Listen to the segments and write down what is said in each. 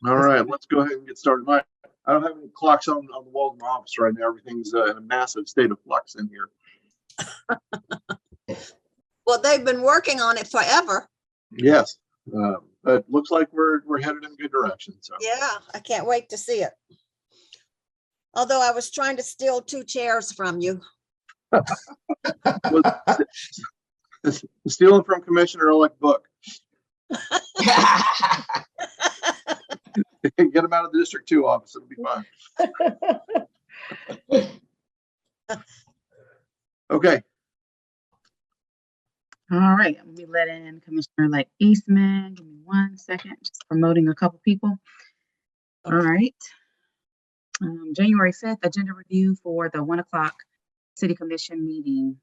All right, let's go ahead and get started. I don't have any clocks on the walls of my office right now. Everything's in a massive state of flux in here. Well, they've been working on it forever. Yes, but looks like we're headed in a good direction. So Yeah, I can't wait to see it. Although I was trying to steal 2 chairs from you. Stealing from Commissioner Elect Book. Get him out of the District 2 office. It'll be fine. Okay. All right, I'm gonna be letting Commissioner-elect Eastman. Give me 1 second, just promoting a couple people. All right. January 5th, agenda review for the 1 o'clock City Commission meeting.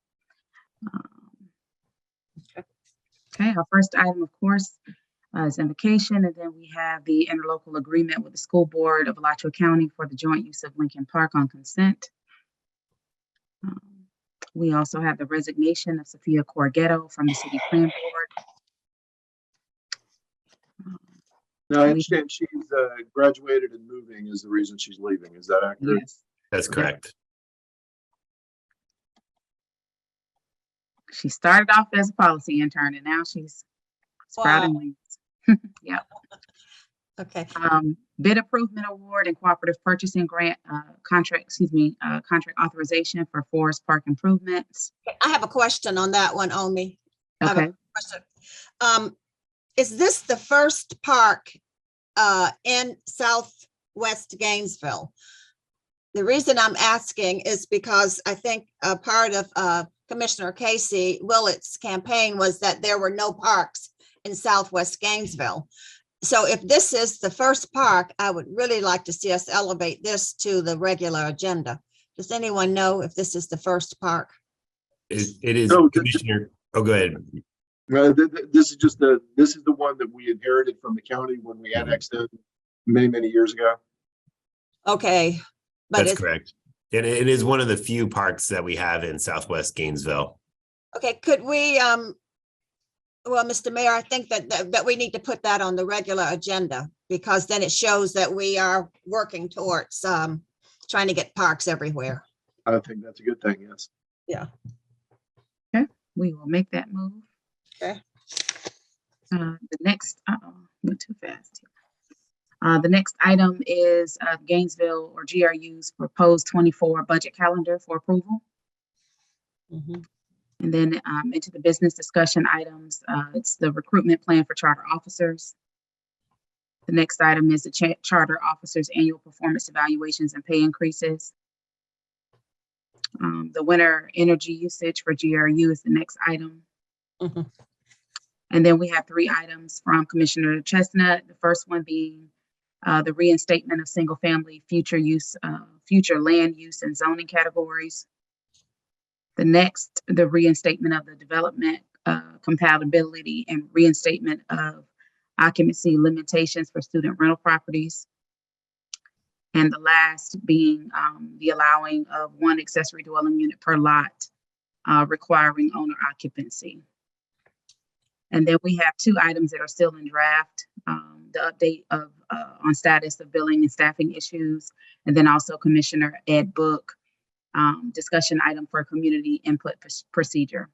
Okay, our first item, of course, is invocation, and then we have the interlocal agreement with the School Board of Alachua County for the joint use of Lincoln Park on consent. We also have the resignation of Sophia Corgetto from the City Plan Board. Now, I understand she's graduated and moving is the reason she's leaving. Is that accurate? Yes. That's correct. She started off as a policy intern, and now she's sprouting wings. Yeah. Okay. Bid improvement award and cooperative purchasing grant contract authorization for Forest Park improvements. I have a question on that one, Omi. Okay. Is this the first park in Southwest Gainesville? The reason I'm asking is because I think a part of Commissioner Casey Willett's campaign was that there were no parks in Southwest Gainesville. So if this is the first park, I would really like to see us elevate this to the regular agenda. Does anyone know if this is the first park? It is, No, Commissioner. Oh, go ahead. This is the one that we inherited from the county when we annexed it many years ago. Okay. But That's correct. And it is one of the few parks that we have in Southwest Gainesville. Okay, could we, well, Mr. Mayor, I think that we need to put that on the regular agenda because then it shows that we are working towards trying to get parks everywhere. I think that's a good thing, yes. Yeah. Okay, we will make that move. Okay. The next, went too fast. The next item is Gainesville or GRU's proposed 24 budget calendar for approval. Mm-hmm. And then into the business discussion items, it's the recruitment plan for charter officers. The next item is the charter officers' annual performance evaluations and pay increases. The winter energy usage for GRU is the next item. Mm-hmm. And then we have 3 items from Commissioner Chestnut. The first one being the reinstatement of single-family future land use and zoning categories. The next, the reinstatement of the development compatibility and reinstatement of occupancy limitations for student rental properties. And the last being the allowing of 1 accessory dwelling unit per lot requiring owner occupancy. And then we have 2 items that are still in draft, the update of on status of billing and staffing issues, and then also Commissioner Ed Book discussion item for community input procedure.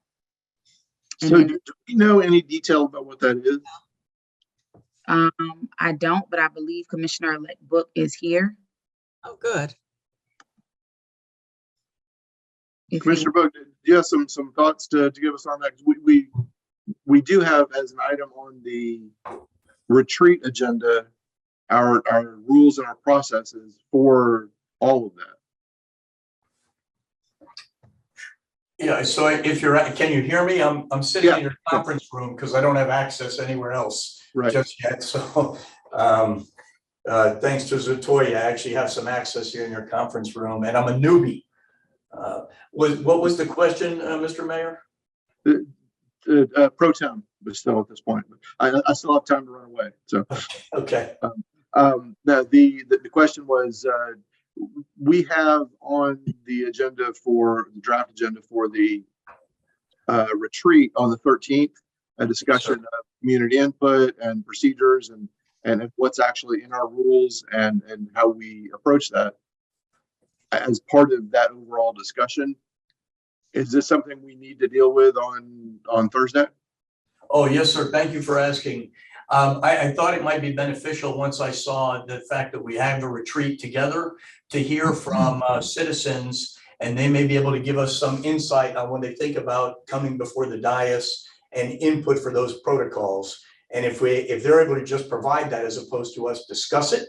And So then, do we know any detail about what that is? I don't, but I believe Commissioner-elect Book is here. Oh, good. Commissioner Book, do you have some thoughts to give us on that? We do have as an item on the retreat agenda our rules and our processes for all of that. Yeah, so if you're, can you hear me? I'm sitting in your conference room because I don't have access anywhere else just yet. So thanks to Zatoya, I actually have some access here in your conference room, and I'm a newbie. What was the question, Mr. Mayor? Pro tem, but still at this point, I still have time to run away. So okay. The question was, we have on the agenda for the draft agenda for the retreat on the 13th, a discussion of community input and procedures and what's actually in our rules and how we approach that as part of that overall discussion. Is this something we need to deal with on Thursday? Oh, yes, sir. Thank you for asking. I thought it might be beneficial once I saw the fact that we have a retreat together to hear from citizens, and they may be able to give us some insight on when they think about coming before the dais and input for those protocols. And if they're able to just provide that as opposed to us discuss it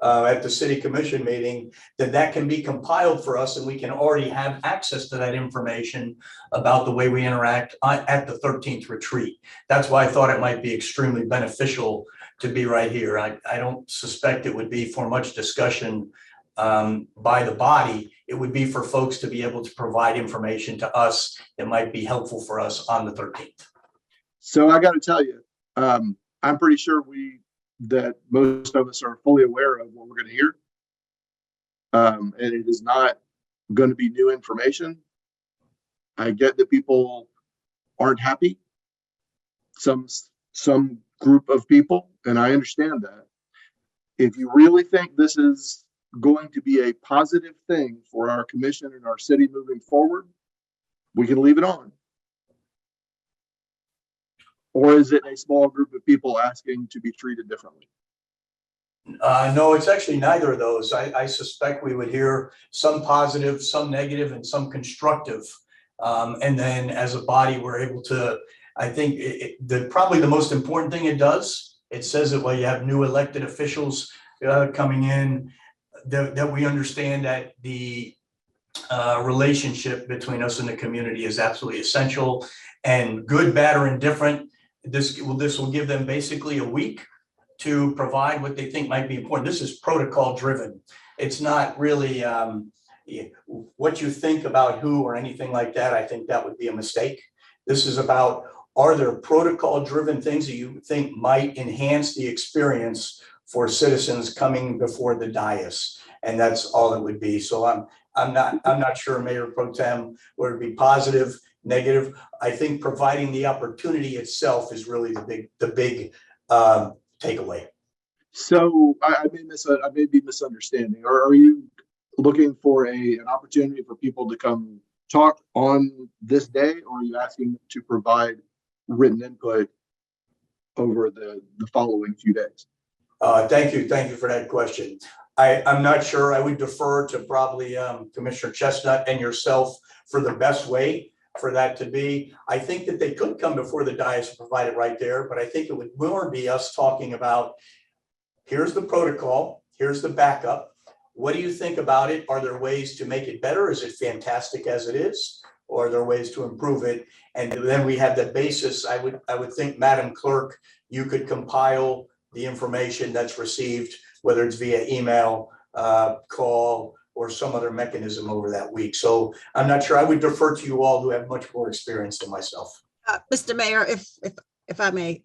at the city commission meeting, then that can be compiled for us and we can already have access to that information about the way we interact at the 13th retreat. That's why I thought it might be extremely beneficial to be right here. I don't suspect it would be for much discussion by the body. It would be for folks to be able to provide information to us that might be helpful for us on the 13th. So I got to tell you, I'm pretty sure that most of us are fully aware of what we're going to hear. And it is not going to be new information. I get that people aren't happy, some group of people, and I understand that. If you really think this is going to be a positive thing for our commission and our city moving forward, we can leave it on. Or is it a small group of people asking to be treated differently? No, it's actually neither of those. I suspect we would hear some positive, some negative, and some constructive. And then as a body, we're able to, I think probably the most important thing it does, it says that while you have new elected officials coming in, that we understand that the relationship between us and the community is absolutely essential, and good, bad, or indifferent. This will give them basically a week to provide what they think might be important. This is protocol driven. It's not really what you think about who or anything like that. I think that would be a mistake. This is about, are there protocol driven things that you think might enhance the experience for citizens coming before the dais? And that's all it would be. So I'm not sure, Mayor Pro Tem, would it be positive, negative? I think providing the opportunity itself is really the big takeaway. So I may be misunderstanding. Or are you looking for an opportunity for people to come talk on this day, or are you asking them to provide written input over the following few days? Thank you for that question. I'm not sure. I would defer to probably Commissioner Chestnut and yourself for the best way for that to be. I think that they could come before the dais and provide it right there, but I think it would more be us talking about, here's the protocol, here's the backup. What do you think about it? Are there ways to make it better? Is it fantastic as it is? Or are there ways to improve it? And then we have the basis. I would think, Madam Clerk, you could compile the information that's received, whether it's via email, call, or some other mechanism over that week. So I'm not sure. I would defer to you all who have much more experience than myself. Mr. Mayor, if I may.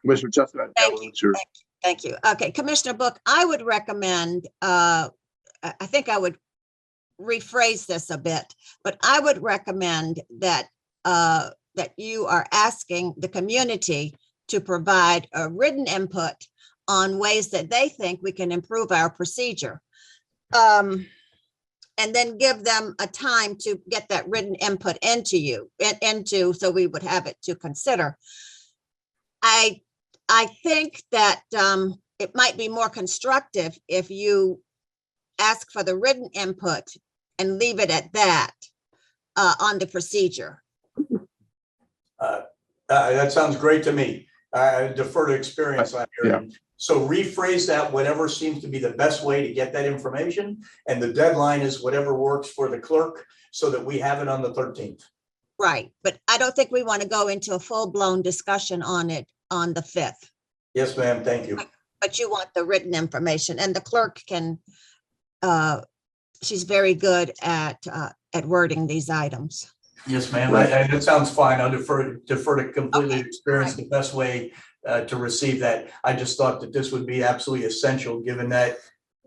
Commissioner Chestnut. Thank you. Okay, Commissioner Book, I would recommend, I think I would rephrase this a bit, but I would recommend that that you are asking the community to provide a written input on ways that they think we can improve our procedure. And then give them a time to get that written input so we would have it to consider. I think that it might be more constructive if you ask for the written input and leave it at that on the procedure. That sounds great to me. I defer to experience on here. Yeah. So rephrase that, whatever seems to be the best way to get that information. And the deadline is whatever works for the clerk so that we have it on the 13th. Right, but I don't think we want to go into a full-blown discussion on it on the 5th. Yes, ma'am. Thank you. But you want the written information, and the clerk can, she's very good at wording these items. Yes, ma'am. That sounds fine. I'll defer to completely experience the best way to receive that. I just thought that this would be absolutely essential, given that,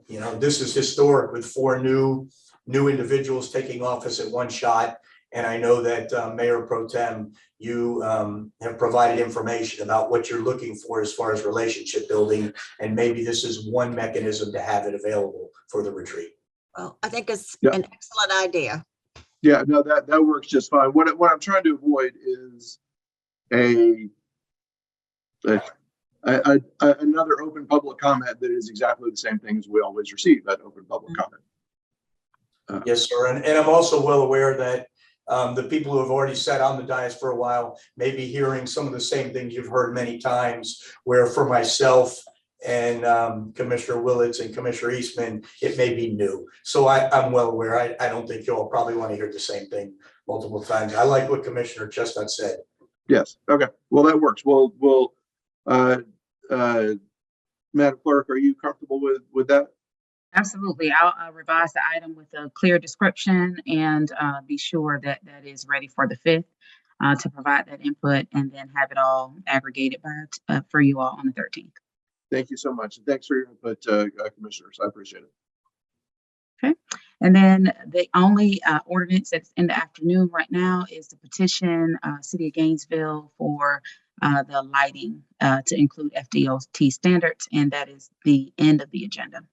you know, this is historic with 4 new individuals taking office at one shot. And I know that Mayor Pro Tem, you have provided information about what you're looking for as far as relationship building. And maybe this is one mechanism to have it available for the retreat. Well, I think it's Yeah. an excellent idea. Yeah, no, that works just fine. What I'm trying to avoid is another open public comment that is exactly the same thing as we always receive at open public comment. Yes, sir. And I'm also well aware that the people who have already sat on the dais for a while may be hearing some of the same things you've heard many times, where for myself and Commissioner Willits and Commissioner Eastman, it may be new. So I'm well aware. I don't think you'll probably want to hear the same thing multiple times. I like what Commissioner Chestnut said. Yes. Okay. Well, that works. We'll Madam Clerk, are you comfortable with that? Absolutely. I'll revise the item with a clear description and be sure that that is ready for the 5th to provide that input and then have it all aggregated by for you all on the 13th. Thank you so much. And thanks for your input, commissioners. I appreciate it. Okay. And then the only ordinance that's in the afternoon right now is the petition City of Gainesville for the lighting to include FDOT standards. And that is the end of the agenda.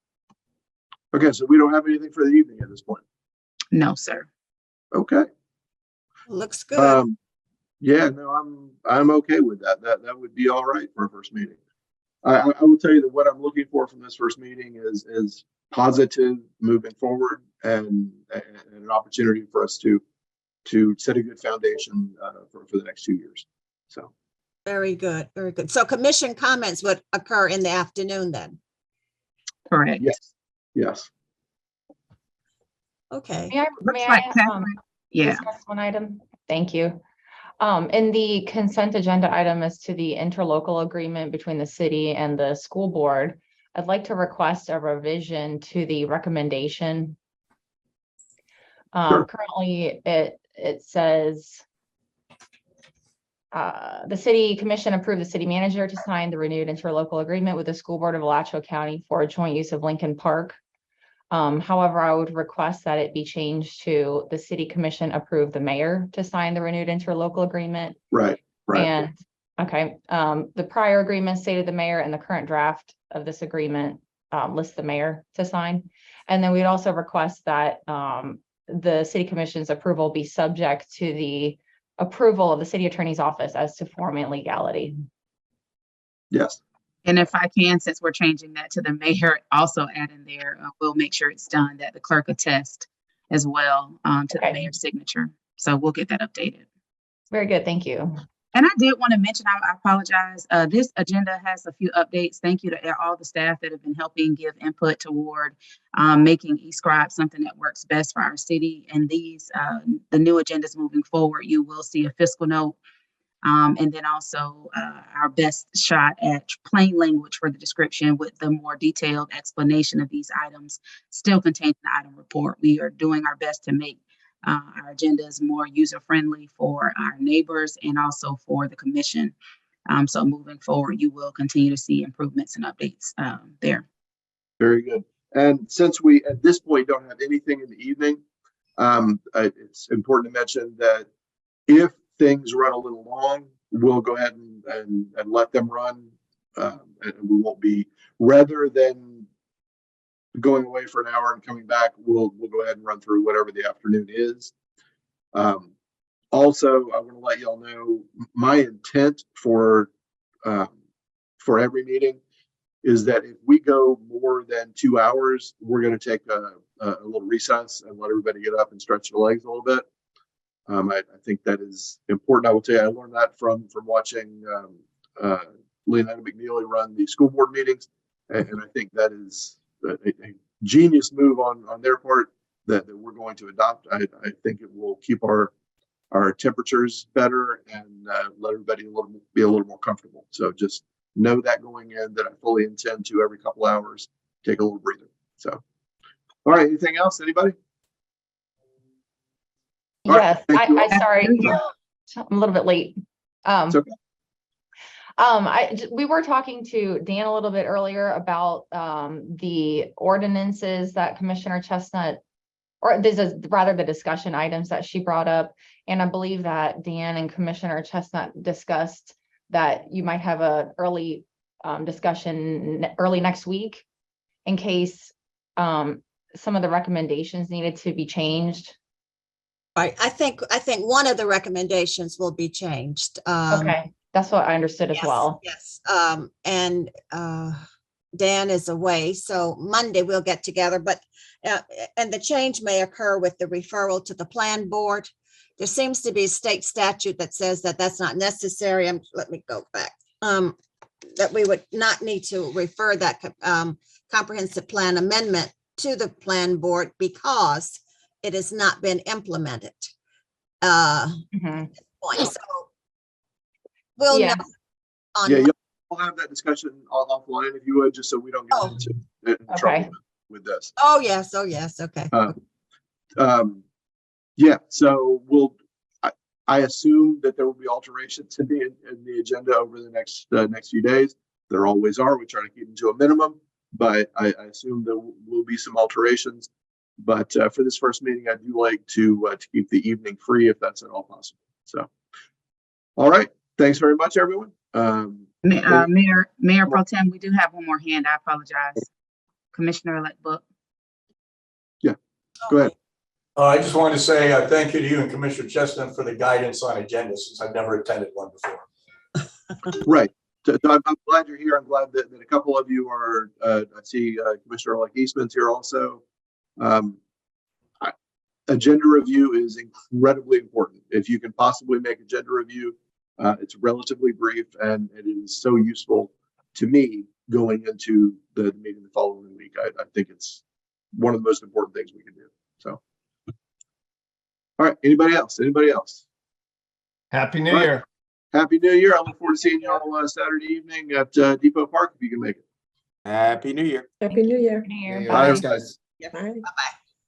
Okay, so we don't have anything for the evening at this point. No, sir. Okay. Looks good. Yeah, no, I'm okay with that. That would be all right for a first meeting. I will tell you that what I'm looking for from this first meeting is positive moving forward and an opportunity for us to set a good foundation for the next 2 years. So Very good. Very good. So commission comments would occur in the afternoon then. Correct. yes. Okay. Looks like Catherine. Yeah. Discuss one item? Thank you. In the consent agenda item as to the interlocal agreement between the city and the school board, I'd like to request a revision to the recommendation. Sure. Currently, it says the city commission approved the city manager to sign the renewed interlocal agreement with the school board of Alachua County for joint use of Lincoln Park. However, I would request that it be changed to the city commission approve the mayor to sign the renewed interlocal agreement. Right. And, okay, the prior agreement stated the mayor, and the current draft of this agreement lists the mayor to sign. And then we'd also request that the city commission's approval be subject to the approval of the city attorney's office as to form and legality. Yes. And if I can, since we're changing that to the mayor, also add in there, we'll make sure it's done that the clerk attest as well to the mayor's signature. So we'll get that updated. Very good. Thank you. And I did want to mention, I apologize. This agenda has a few updates. Thank you to all the staff that have been helping give input toward making eScribe something that works best for our city. And these, the new agendas moving forward, you will see a fiscal note. And then also our best shot at plain language for the description with the more detailed explanation of these items still contained in the item report. We are doing our best to make our agendas more user-friendly for our neighbors and also for the commission. So moving forward, you will continue to see improvements and updates there. Very good. And since we at this point don't have anything in the evening, it's important to mention that if things run a little long, we'll go ahead and let them run, and we won't be, rather than going away for an hour and coming back, we'll go ahead and run through whatever the afternoon is. Also, I want to let y'all know my intent for every meeting is that if we go more than 2 hours, we're going to take a little recess and let everybody get up and stretch their legs a little bit. I think that is important. I will tell you, I learned that from watching Leonida McNeely run the school board meetings, and I think that is a genius move on their part that we're going to adopt. I think it will keep our temperatures better and let everybody be a little more comfortable. So just know that going in, that I fully intend to every couple hours take a little breather. So, all right, anything else? Anybody? Yes, right, I sorry, I'm a little bit late. It's okay. We were talking to Dan a little bit earlier about the ordinances that Commissioner Chestnut or this is rather the discussion items that she brought up. And I believe that Dan and Commissioner Chestnut discussed that you might have a early discussion early next week in case some of the recommendations needed to be changed. Right, I think one of the recommendations will be changed. Okay, that's what I understood as Yes, well. yes, and Dan is away, so Monday we'll get together, but and the change may occur with the referral to the plan board. There seems to be a state statute that says that that's not necessary. Let me go back. That we would not need to refer that comprehensive plan amendment to the plan board because it has not been implemented. Mhm. Point. So we'll Yeah. know on Yeah, you'll have that discussion offline if you would, just so we don't get Oh. into trouble Okay. with this. Oh, yes, okay. Yeah, so I assume that there will be alterations in the agenda over the next few days. There always are. We try to keep them to a minimum, but I assume there will be some alterations. But for this first meeting, I do like to keep the evening free if that's at all possible. So, all right. Thanks very much, everyone. Mayor Pro Tem, we do have one more hand. I apologize. Commissioner-elect Book. Yeah, go ahead. I just wanted to say thank you to you and Commissioner Chestnut for the guidance on agenda, since I've never attended one before. Right. So I'm glad you're here. I'm glad that a couple of you are. I see Commissioner-elect Eastman's here also. Agenda review is incredibly important. If you can possibly make agenda review, it's relatively brief and it is so useful to me going into the meeting the following week. I think it's one of the most important things we can do. So, all right. Anybody else? Happy New Right. Year. Happy New Year. I look forward to seeing you all Saturday evening at Depot Park if you can make it. Happy New Year. Happy New Year. New Year. Bye. Thanks, guys. Bye-bye.